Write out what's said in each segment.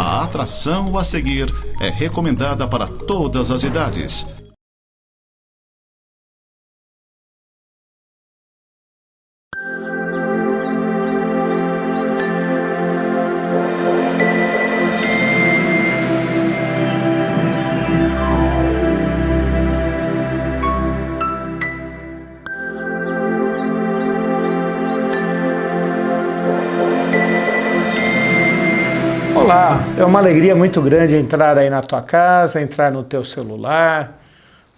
A atração a seguir é recomendada para todas as idades. Olá, é uma alegria muito grande entrar aí na tua casa, entrar no teu celular,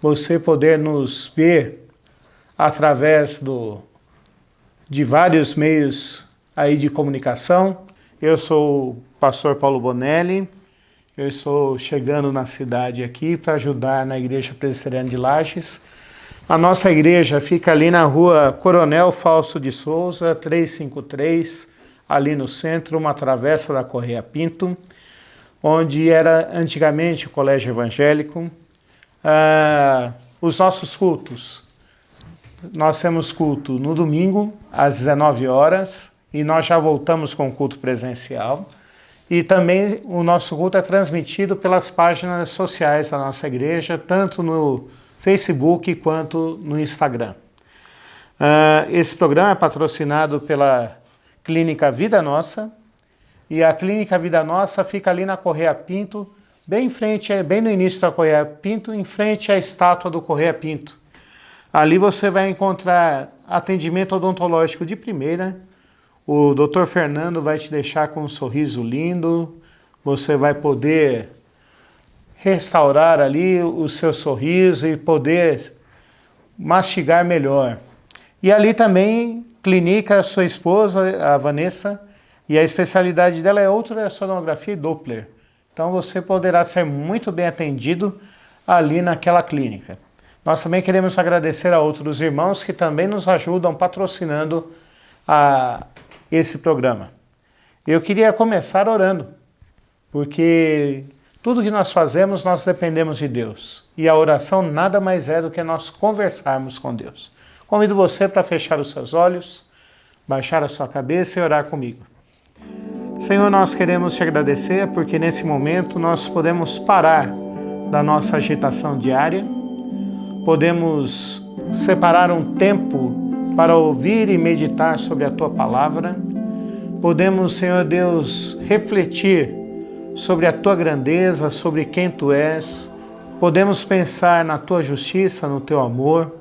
você poder nos ver através de vários meios aí de comunicação. Eu sou o pastor Paulo Bonelli, eu estou chegando na cidade aqui para ajudar na Igreja Presbiteriana de Lages. A nossa igreja fica ali na rua Coronel Fausto de Souza, 353, ali no centro, uma travessa da Correia Pinto, onde era antigamente o colégio evangélico. Os nossos cultos, nós temos culto no domingo, às 19 horas, e nós já voltamos com o culto presencial. E também o nosso culto é transmitido pelas páginas sociais da nossa igreja, tanto no Facebook quanto no Instagram. Esse programa é patrocinado pela Clínica Vida Nossa, e a Clínica Vida Nossa fica ali na Correia Pinto, bem em frente, bem no início da Correia Pinto, em frente à estátua do Correia Pinto. Ali você vai encontrar atendimento odontológico de primeira. O Dr. Fernando vai te deixar com um sorriso lindo, você vai poder restaurar ali o seu sorriso e poder mastigar melhor. E ali também clinica a sua esposa, a Vanessa, e a especialidade dela é ultrassonografia e Doppler. Então você poderá ser muito bem atendido ali naquela clínica. Nós também queremos agradecer a outros irmãos que também nos ajudam patrocinando esse programa. Eu queria começar orando, porque tudo que nós fazemos, nós dependemos de Deus. E a oração nada mais é do que nós conversarmos com Deus. Convido você para fechar os seus olhos, baixar a sua cabeça e orar comigo. Senhor, nós queremos te agradecer porque nesse momento nós podemos parar da nossa agitação diária, podemos separar um tempo para ouvir e meditar sobre a tua palavra, podemos, Senhor Deus, refletir sobre a tua grandeza, sobre quem tu és, podemos pensar na tua justiça, no teu amor,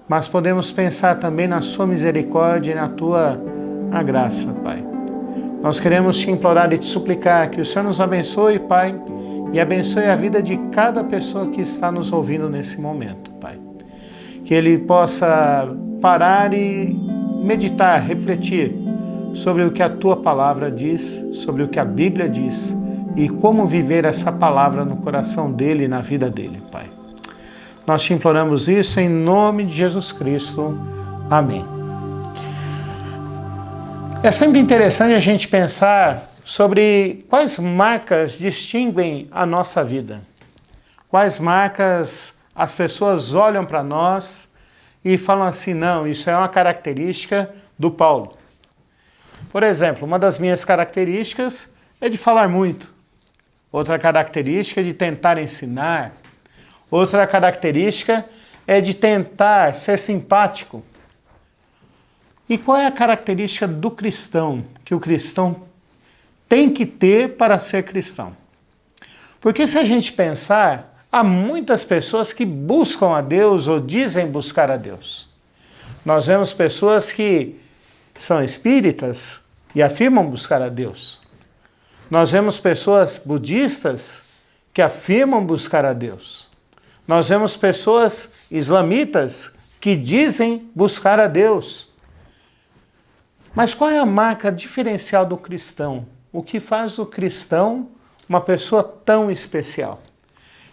mas podemos pensar também na sua misericórdia e na tua graça, Pai. Nós queremos te implorar e te suplicar que o Senhor nos abençoe, Pai, e abençoe a vida de cada pessoa que está nos ouvindo nesse momento, Pai. Que ele possa parar e meditar, refletir sobre o que a tua palavra diz, sobre o que a Bíblia diz e como viver essa palavra no coração dele e na vida dele, Pai. Nós te imploramos isso em nome de Jesus Cristo. Amém. É sempre interessante a gente pensar sobre quais marcas distinguem a nossa vida. Quais marcas as pessoas olham para nós e falam assim, não, isso é uma característica do Paulo. Por exemplo, uma das minhas características é de falar muito. Outra característica é de tentar ensinar. Outra característica é de tentar ser simpático. E qual é a característica do cristão, que o cristão tem que ter para ser cristão? Porque se a gente pensar, há muitas pessoas que buscam a Deus ou dizem buscar a Deus. Nós vemos pessoas que são espíritas e afirmam buscar a Deus. Nós vemos pessoas budistas que afirmam buscar a Deus. Nós vemos pessoas islamitas que dizem buscar a Deus. Mas qual é a marca diferencial do cristão? O que faz do cristão uma pessoa tão especial?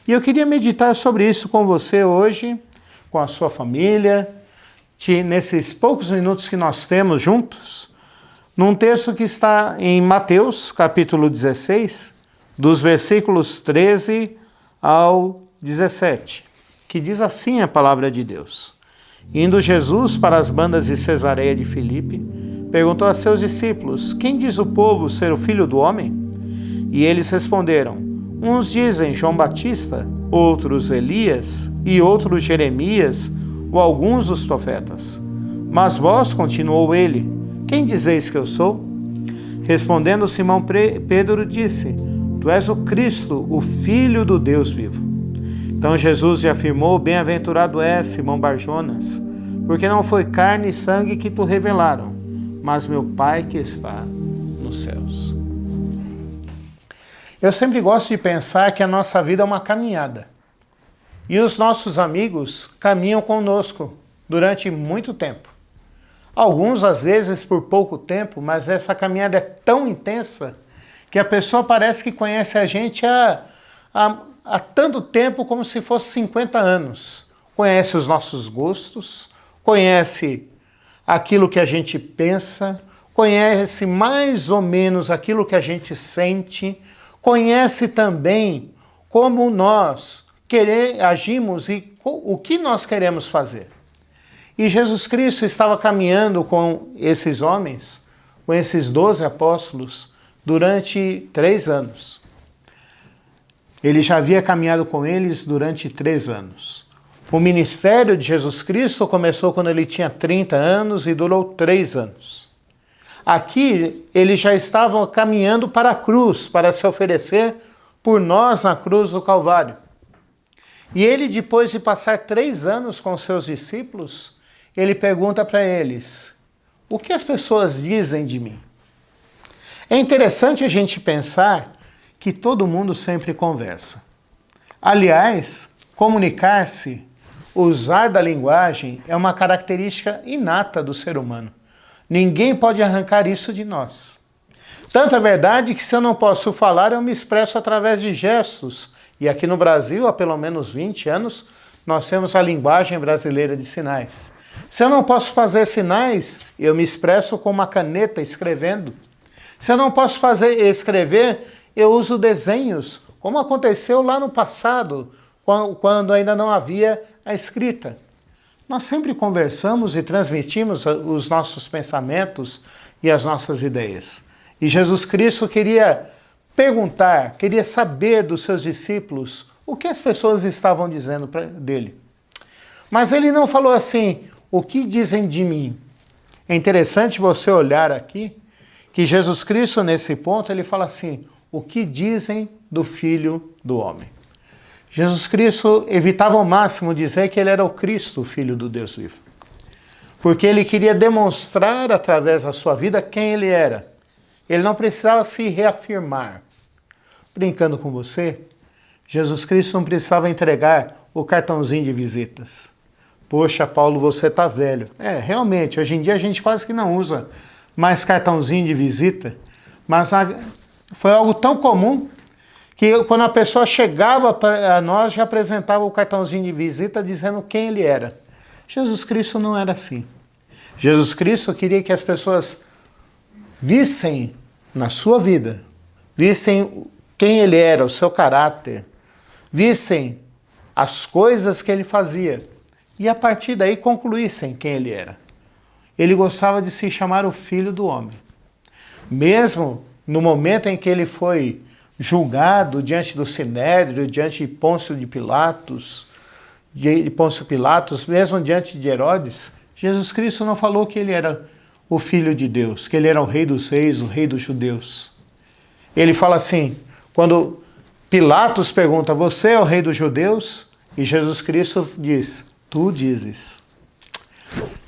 E eu queria meditar sobre isso com você hoje, com a sua família, nesses poucos minutos que nós temos juntos, num texto que está em Mateus, capítulo 16, dos versículos 13 ao 17, que diz assim a palavra de Deus. Indo Jesus para as bandas de Cesareia de Filipe, perguntou a seus discípulos, quem diz o povo ser o Filho do Homem? E eles responderam: uns dizem João Batista, outros Elias e outros Jeremias ou alguns dos profetas. Mas vós, continuou ele, quem dizeis que eu sou? Respondendo Simão Pedro disse: tu és o Cristo, o Filho do Deus vivo. Então Jesus lhe afirmou: bem-aventurado és, Simão Barjonas, porque não foi carne e sangue que tu revelaram, mas meu Pai que está nos céus. Eu sempre gosto de pensar que a nossa vida é uma caminhada. E os nossos amigos caminham conosco durante muito tempo. Alguns, às vezes, por pouco tempo, mas essa caminhada é tão intensa que a pessoa parece que conhece a gente há tanto tempo como se fosse 50 anos. Conhece os nossos gostos, conhece aquilo que a gente pensa, conhece mais ou menos aquilo que a gente sente, conhece também como nós agimos e o que nós queremos fazer. E Jesus Cristo estava caminhando com esses homens, com esses 12 apóstolos, durante 3 anos. Ele já havia caminhado com eles durante 3 anos. O ministério de Jesus Cristo começou quando ele tinha 30 anos e durou 3 anos. Aqui, eles já estavam caminhando para a cruz, para se oferecer por nós na cruz do Calvário. E ele, depois de passar 3 anos com seus discípulos, ele pergunta para eles: o que as pessoas dizem de mim? É interessante a gente pensar que todo mundo sempre conversa. Aliás, comunicar-se, usar da linguagem é uma característica inata do ser humano. Ninguém pode arrancar isso de nós. Tanto é verdade que se eu não posso falar, eu me expresso através de gestos. E aqui no Brasil, há pelo menos 20 anos, nós temos a linguagem brasileira de sinais. Se eu não posso fazer sinais, eu me expresso com uma caneta escrevendo. Se eu não posso escrever, eu uso desenhos, como aconteceu lá no passado, quando ainda não havia a escrita. Nós sempre conversamos e transmitimos os nossos pensamentos e as nossas ideias. E Jesus Cristo queria perguntar, queria saber dos seus discípulos o que as pessoas estavam dizendo dele. Mas ele não falou assim: o que dizem de mim? É interessante você olhar aqui que Jesus Cristo, nesse ponto, ele fala assim: o que dizem do Filho do Homem? Jesus Cristo evitava ao máximo dizer que ele era o Cristo, o Filho do Deus vivo. Porque ele queria demonstrar através da sua vida quem ele era. Ele não precisava se reafirmar. Brincando com você, Jesus Cristo não precisava entregar o cartãozinho de visitas. Poxa, Paulo, você está velho. Realmente, hoje em dia a gente quase que não usa mais cartãozinho de visita, mas foi algo tão comum que quando a pessoa chegava para nós, já apresentava o cartãozinho de visita dizendo quem ele era. Jesus Cristo não era assim. Jesus Cristo queria que as pessoas vissem na sua vida, vissem quem ele era, o seu caráter, vissem as coisas que ele fazia e a partir daí concluíssem quem ele era. Ele gostava de se chamar o Filho do Homem. Mesmo no momento em que ele foi julgado diante do Sinédrio, diante de Pôncio Pilatos, mesmo diante de Herodes, Jesus Cristo não falou que ele era o Filho de Deus, que ele era o Rei dos Reis, o Rei dos Judeus. Ele fala assim, quando Pilatos pergunta: você é o Rei dos Judeus? E Jesus Cristo diz: tu dizes.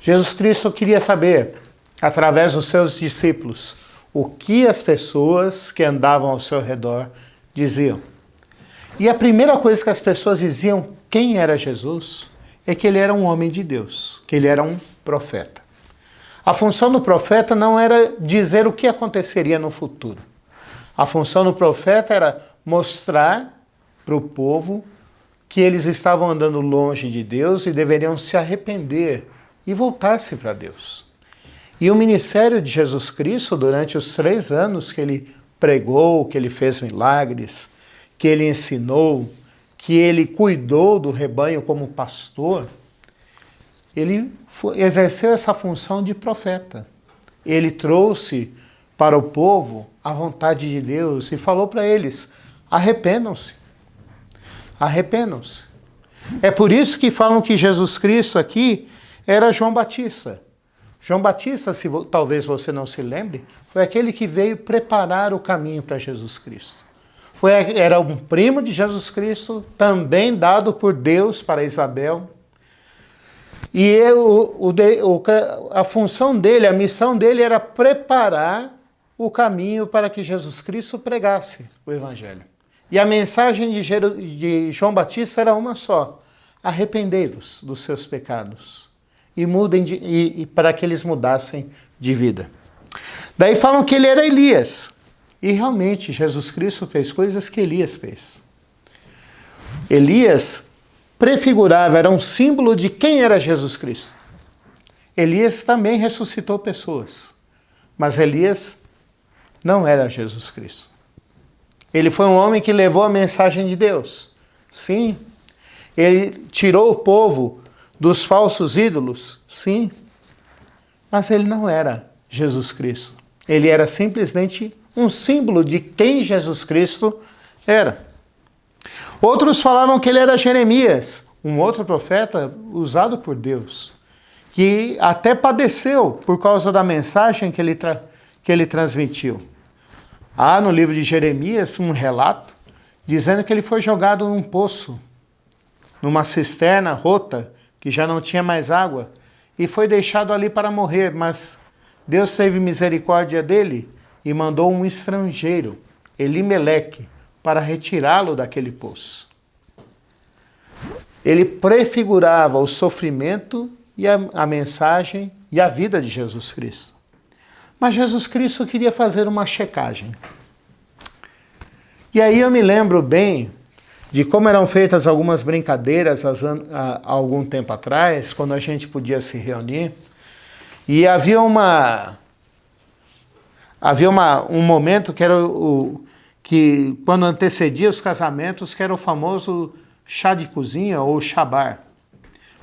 Jesus Cristo queria saber, através dos seus discípulos, o que as pessoas que andavam ao seu redor diziam. E a primeira coisa que as pessoas diziam quem era Jesus é que ele era um homem de Deus, que ele era um profeta. A função do profeta não era dizer o que aconteceria no futuro. A função do profeta era mostrar para o povo que eles estavam andando longe de Deus e deveriam se arrepender e voltar-se para Deus. E o ministério de Jesus Cristo, durante os 3 anos que ele pregou, que ele fez milagres, que ele ensinou, que ele cuidou do rebanho como pastor, ele exerceu essa função de profeta. Ele trouxe para o povo a vontade de Deus e falou para eles: arrependam-se. Arrependam-se. É por isso que falam que Jesus Cristo aqui era João Batista. João Batista, se talvez você não se lembre, foi aquele que veio preparar o caminho para Jesus Cristo. Era um primo de Jesus Cristo, também dado por Deus para Isabel. E a função dele, a missão dele era preparar o caminho para que Jesus Cristo pregasse o Evangelho. E a mensagem de João Batista era uma só: arrependei-vos dos seus pecados e mudem para que eles mudassem de vida. Daí falam que ele era Elias. E realmente Jesus Cristo fez coisas que Elias fez. Elias prefigurava, era um símbolo de quem era Jesus Cristo. Elias também ressuscitou pessoas, mas Elias não era Jesus Cristo. Ele foi um homem que levou a mensagem de Deus. Sim. Ele tirou o povo dos falsos ídolos. Sim. Mas ele não era Jesus Cristo. Ele era simplesmente um símbolo de quem Jesus Cristo era. Outros falavam que ele era Jeremias, um outro profeta usado por Deus, que até padeceu por causa da mensagem que ele transmitiu. Há no livro de Jeremias um relato dizendo que ele foi jogado num poço, numa cisterna rota, que já não tinha mais água, e foi deixado ali para morrer, mas Deus teve misericórdia dele e mandou um estrangeiro, Elimeleque, para retirá-lo daquele poço. Ele prefigurava o sofrimento e a mensagem e a vida de Jesus Cristo. Mas Jesus Cristo queria fazer uma checagem. E aí eu me lembro bem de como eram feitas algumas brincadeiras há algum tempo atrás, quando a gente podia se reunir, e havia um momento que era que quando antecedia os casamentos, que era o famoso chá de cozinha ou chabar,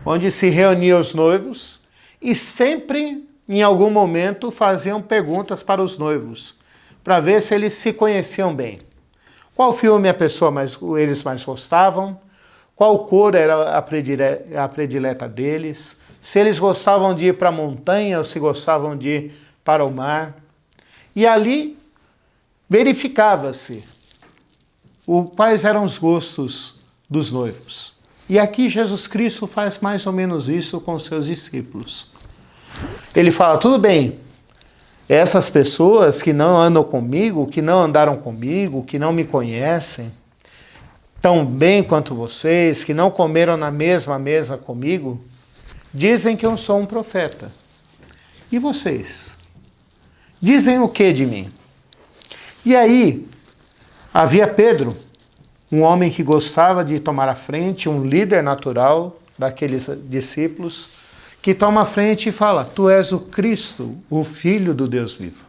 onde se reuniam os noivos e sempre, em algum momento, faziam perguntas para os noivos, para ver se eles se conheciam bem. Qual filme eles mais gostavam, qual cor era a predileta deles, se eles gostavam de ir para a montanha ou se gostavam de ir para o mar. E ali verificava-se quais eram os gostos dos noivos. E aqui Jesus Cristo faz mais ou menos isso com seus discípulos. Ele fala: tudo bem, essas pessoas que não andam comigo, que não andaram comigo, que não me conhecem tão bem quanto vocês, que não comeram na mesma mesa comigo, dizem que eu sou um profeta. E vocês? Dizem o que de mim? E aí, havia Pedro, um homem que gostava de tomar a frente, um líder natural daqueles discípulos, que toma a frente e fala: tu és o Cristo, o Filho do Deus vivo.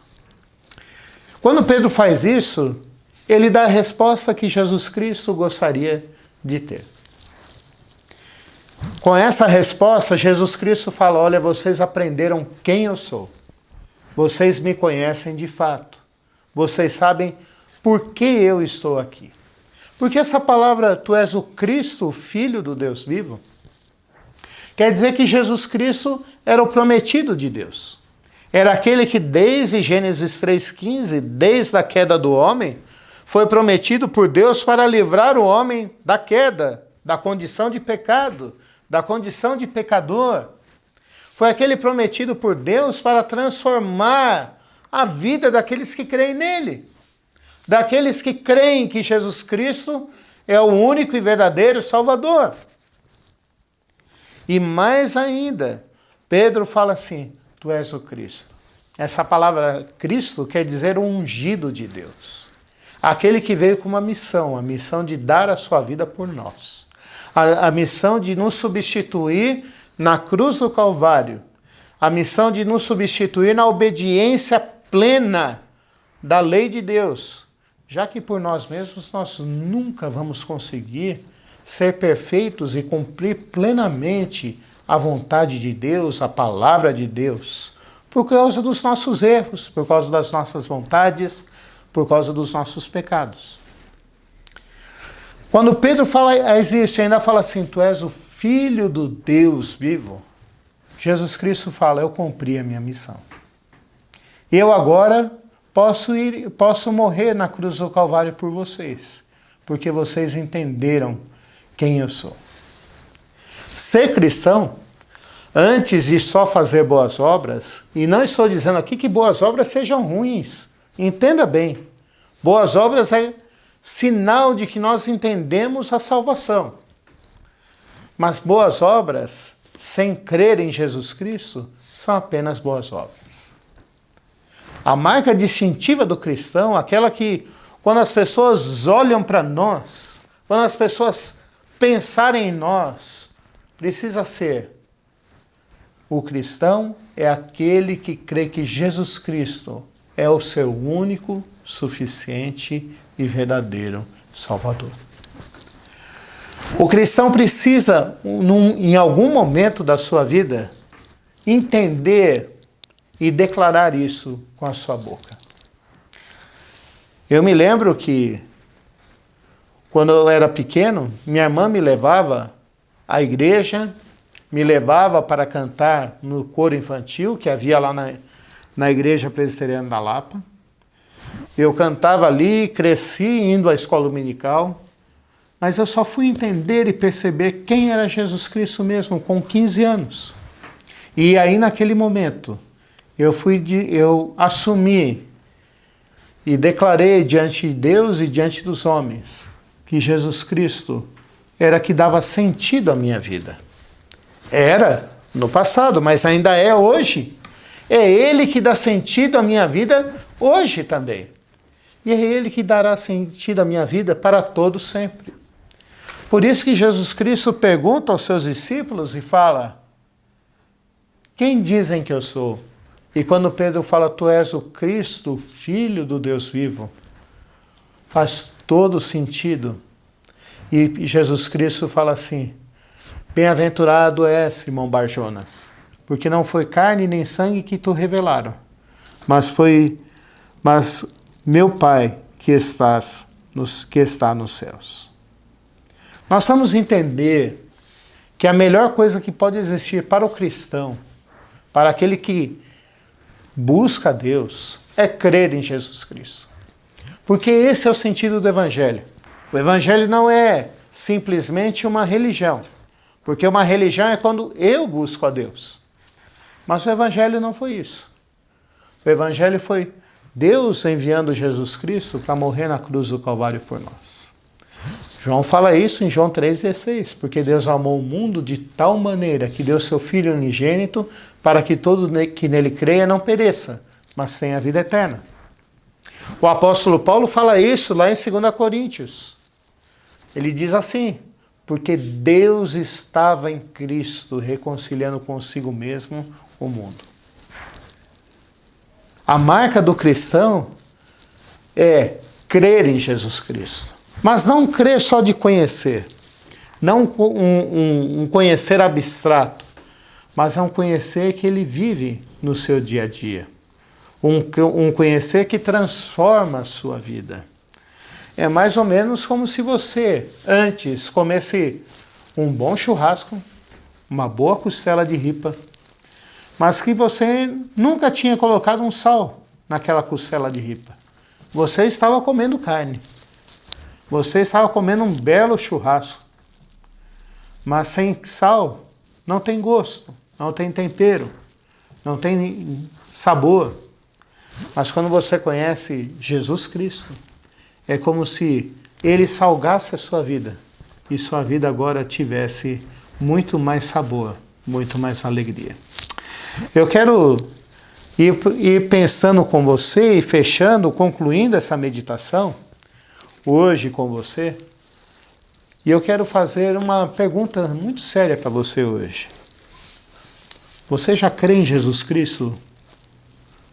Quando Pedro faz isso, ele dá a resposta que Jesus Cristo gostaria de ter. Com essa resposta, Jesus Cristo fala: olha, vocês aprenderam quem eu sou. Vocês me conhecem de fato. Vocês sabem por que eu estou aqui. Porque essa palavra, tu és o Cristo, o Filho do Deus vivo, quer dizer que Jesus Cristo era o prometido de Deus. Era aquele que desde Gênesis 3,15, desde a queda do homem, foi prometido por Deus para livrar o homem da queda, da condição de pecado, da condição de pecador. Foi aquele prometido por Deus para transformar a vida daqueles que creem nele. Daqueles que creem que Jesus Cristo é o único e verdadeiro Salvador. E mais ainda, Pedro fala assim: tu és o Cristo. Essa palavra Cristo quer dizer o ungido de Deus. Aquele que veio com uma missão, a missão de dar a sua vida por nós. A missão de nos substituir na cruz do Calvário. A missão de nos substituir na obediência plena da lei de Deus. Já que por nós mesmos nós nunca vamos conseguir ser perfeitos e cumprir plenamente a vontade de Deus, a palavra de Deus. por causa dos nossos erros, por causa das nossas vontades, por causa dos nossos pecados. Quando Pedro fala, existe, ainda fala assim, tu és o Filho do Deus vivo, Jesus Cristo fala, eu cumpri a minha missão. Eu agora posso morrer na cruz do Calvário por vocês, porque vocês entenderam quem eu sou. Ser cristão, antes de só fazer boas obras, e não estou dizendo aqui que boas obras sejam ruins, entenda bem, boas obras é sinal de que nós entendemos a salvação. Mas boas obras, sem crer em Jesus Cristo, são apenas boas obras. A marca distintiva do cristão, aquela que, quando as pessoas olham para nós, quando as pessoas pensarem em nós, precisa ser: o cristão é aquele que crê que Jesus Cristo é o seu único, suficiente e verdadeiro Salvador. O cristão precisa, em algum momento da sua vida, entender e declarar isso com a sua boca. Eu me lembro que, quando eu era pequeno, minha irmã me levava à igreja, me levava para cantar no coro infantil, que havia lá na Igreja Presbiteriana da Lapa. Eu cantava ali, cresci indo à escola dominical, mas eu só fui entender e perceber quem era Jesus Cristo mesmo com 15 anos. E aí, naquele momento, eu assumi e declarei diante de Deus e diante dos homens que Jesus Cristo era que dava sentido à minha vida. Era no passado, mas ainda é hoje. É Ele que dá sentido à minha vida hoje também. E é Ele que dará sentido à minha vida para todo sempre. Por isso que Jesus Cristo pergunta aos seus discípulos e fala: quem dizem que eu sou? E quando Pedro fala, tu és o Cristo, Filho do Deus vivo, faz todo sentido. E Jesus Cristo fala assim: bem-aventurado és, Simão Barjonas, porque não foi carne nem sangue que tu revelaram, mas meu Pai que está nos céus. Nós vamos entender que a melhor coisa que pode existir para o cristão, para aquele que busca a Deus, é crer em Jesus Cristo. Porque esse é o sentido do Evangelho. O Evangelho não é simplesmente uma religião, porque uma religião é quando eu busco a Deus. Mas o Evangelho não foi isso. O Evangelho foi Deus enviando Jesus Cristo para morrer na cruz do Calvário por nós. João fala isso em João 3,16, porque Deus amou o mundo de tal maneira que deu seu Filho unigênito para que todo que nele creia não pereça, mas tenha vida eterna. O apóstolo Paulo fala isso lá em 2 Coríntios. Ele diz assim: porque Deus estava em Cristo reconciliando consigo mesmo o mundo. A marca do cristão é crer em Jesus Cristo. Mas não crer só de conhecer. Não um conhecer abstrato, mas é um conhecer que ele vive no seu dia a dia. Um conhecer que transforma a sua vida. É mais ou menos como se você antes comesse um bom churrasco, uma boa costela de ripa, mas que você nunca tinha colocado um sal naquela costela de ripa. Você estava comendo carne. Você estava comendo um belo churrasco. Mas sem sal não tem gosto, não tem tempero, não tem sabor. Mas quando você conhece Jesus Cristo, é como se Ele salgasse a sua vida e sua vida agora tivesse muito mais sabor, muito mais alegria. Eu quero ir pensando com você e fechando, concluindo essa meditação hoje com você. E eu quero fazer uma pergunta muito séria para você hoje. Você já crê em Jesus Cristo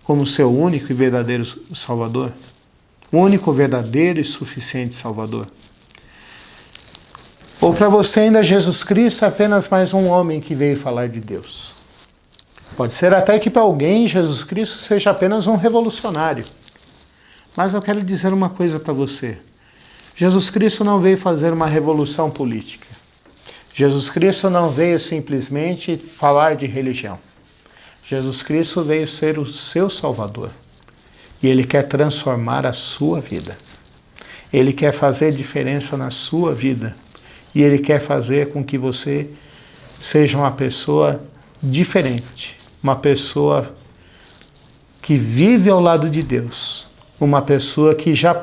como seu único e verdadeiro Salvador? O único, verdadeiro e suficiente Salvador? Ou para você ainda Jesus Cristo é apenas mais um homem que veio falar de Deus? Pode ser até que para alguém Jesus Cristo seja apenas um revolucionário. Mas eu quero dizer uma coisa para você. Jesus Cristo não veio fazer uma revolução política. Jesus Cristo não veio simplesmente falar de religião. Jesus Cristo veio ser o seu Salvador. E Ele quer transformar a sua vida. Ele quer fazer diferença na sua vida. E Ele quer fazer com que você seja uma pessoa diferente. Uma pessoa que vive ao lado de Deus. Uma pessoa que já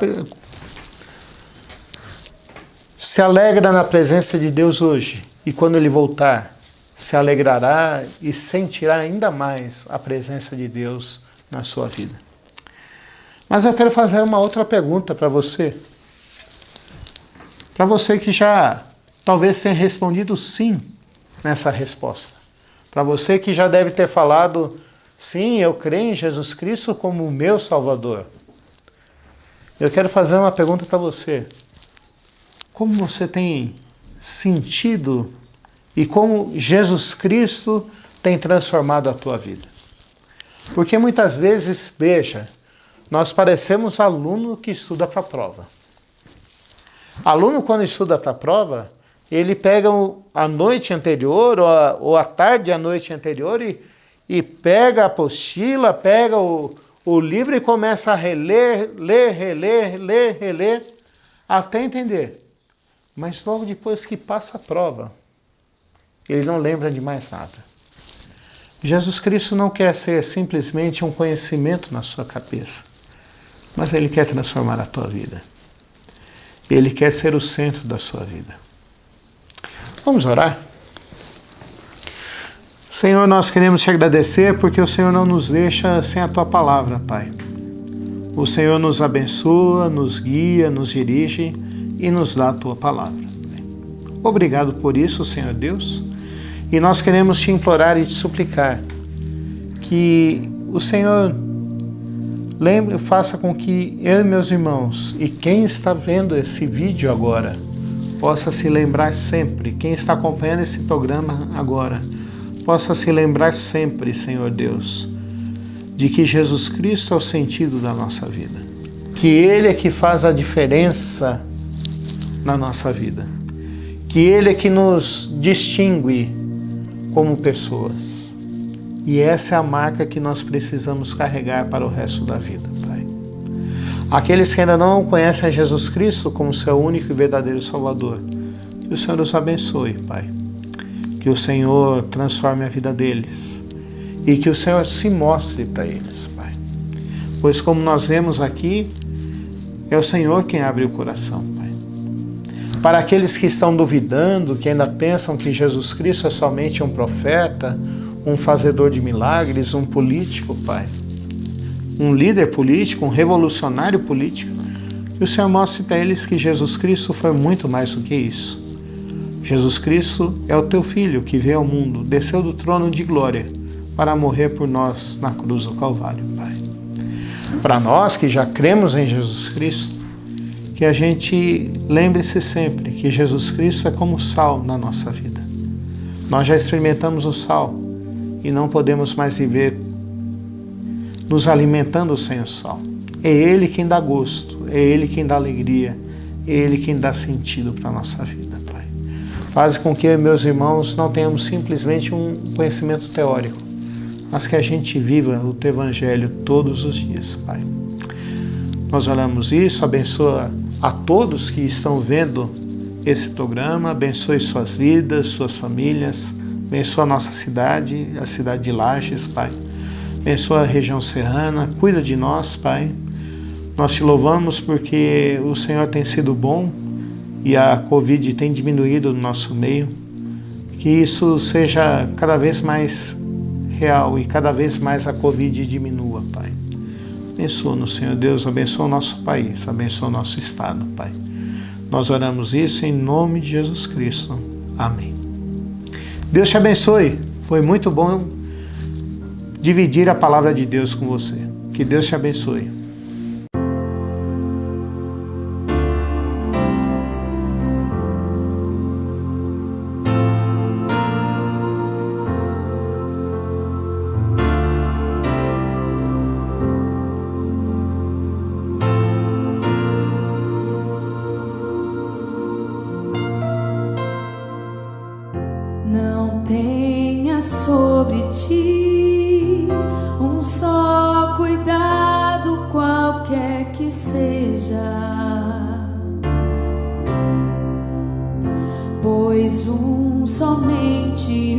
se alegra na presença de Deus hoje. E quando Ele voltar, se alegrará e sentirá ainda mais a presença de Deus na sua vida. Mas eu quero fazer uma outra pergunta para você. Para você que já talvez tenha respondido sim nessa resposta. Para você que já deve ter falado, sim, eu creio em Jesus Cristo como o meu Salvador. Eu quero fazer uma pergunta para você. Como você tem sentido e como Jesus Cristo tem transformado a tua vida? Porque muitas vezes, veja, nós parecemos aluno que estuda para a prova. Aluno, quando estuda para a prova, ele pega a noite anterior ou a tarde, a noite anterior e pega a apostila, pega o livro e começa a reler, reler, até entender. Mas logo depois que passa a prova, ele não lembra de mais nada. Jesus Cristo não quer ser simplesmente um conhecimento na sua cabeça, mas Ele quer transformar a tua vida. Ele quer ser o centro da sua vida. Vamos orar? Senhor, nós queremos te agradecer porque o Senhor não nos deixa sem a tua palavra, Pai. O Senhor nos abençoa, nos guia, nos dirige e nos dá a tua palavra. Obrigado por isso, Senhor Deus. E nós queremos te implorar e te suplicar que o Senhor faça com que eu e meus irmãos e quem está vendo esse vídeo agora possa se lembrar sempre, quem está acompanhando esse programa agora, possa se lembrar sempre, Senhor Deus, de que Jesus Cristo é o sentido da nossa vida. Que Ele é que faz a diferença na nossa vida. Que Ele é que nos distingue como pessoas. E essa é a marca que nós precisamos carregar para o resto da vida, Pai. Aqueles que ainda não conhecem a Jesus Cristo como seu único e verdadeiro Salvador, que o Senhor os abençoe, Pai. Que o Senhor transforme a vida deles e que o Senhor se mostre para eles, Pai. Pois como nós vemos aqui, é o Senhor quem abre o coração, Pai. Para aqueles que estão duvidando, que ainda pensam que Jesus Cristo é somente um profeta, um fazedor de milagres, um político, Pai, um líder político, um revolucionário político, que o Senhor mostre para eles que Jesus Cristo foi muito mais do que isso. Jesus Cristo é o teu Filho que veio ao mundo, desceu do trono de glória para morrer por nós na cruz do Calvário, Pai. Para nós que já cremos em Jesus Cristo, que a gente lembre-se sempre que Jesus Cristo é como sal na nossa vida. Nós já experimentamos o sal e não podemos mais viver nos alimentando sem o sal. É Ele quem dá gosto, é Ele quem dá alegria, é Ele quem dá sentido para a nossa vida, Pai. Faz com que eu e meus irmãos não tenhamos simplesmente um conhecimento teórico, mas que a gente viva o Teu Evangelho todos os dias, Pai. Nós oramos isso, abençoa a todos que estão vendo esse programa, abençoe suas vidas, suas famílias, abençoa a nossa cidade, a cidade de Lages, Pai. Abençoa a região serrana, cuida de nós, Pai. Nós te louvamos porque o Senhor tem sido bom e a Covid tem diminuído no nosso meio. Que isso seja cada vez mais real e cada vez mais a Covid diminua, Pai. Abençoa-nos, Senhor Deus, abençoa o nosso país, abençoa o nosso estado, Pai. Nós oramos isso em nome de Jesus Cristo. Amém. Deus te abençoe. Foi muito bom dividir a palavra de Deus com você. Que Deus te abençoe. tenha sobre ti um só cuidado, qualquer que seja, pois somente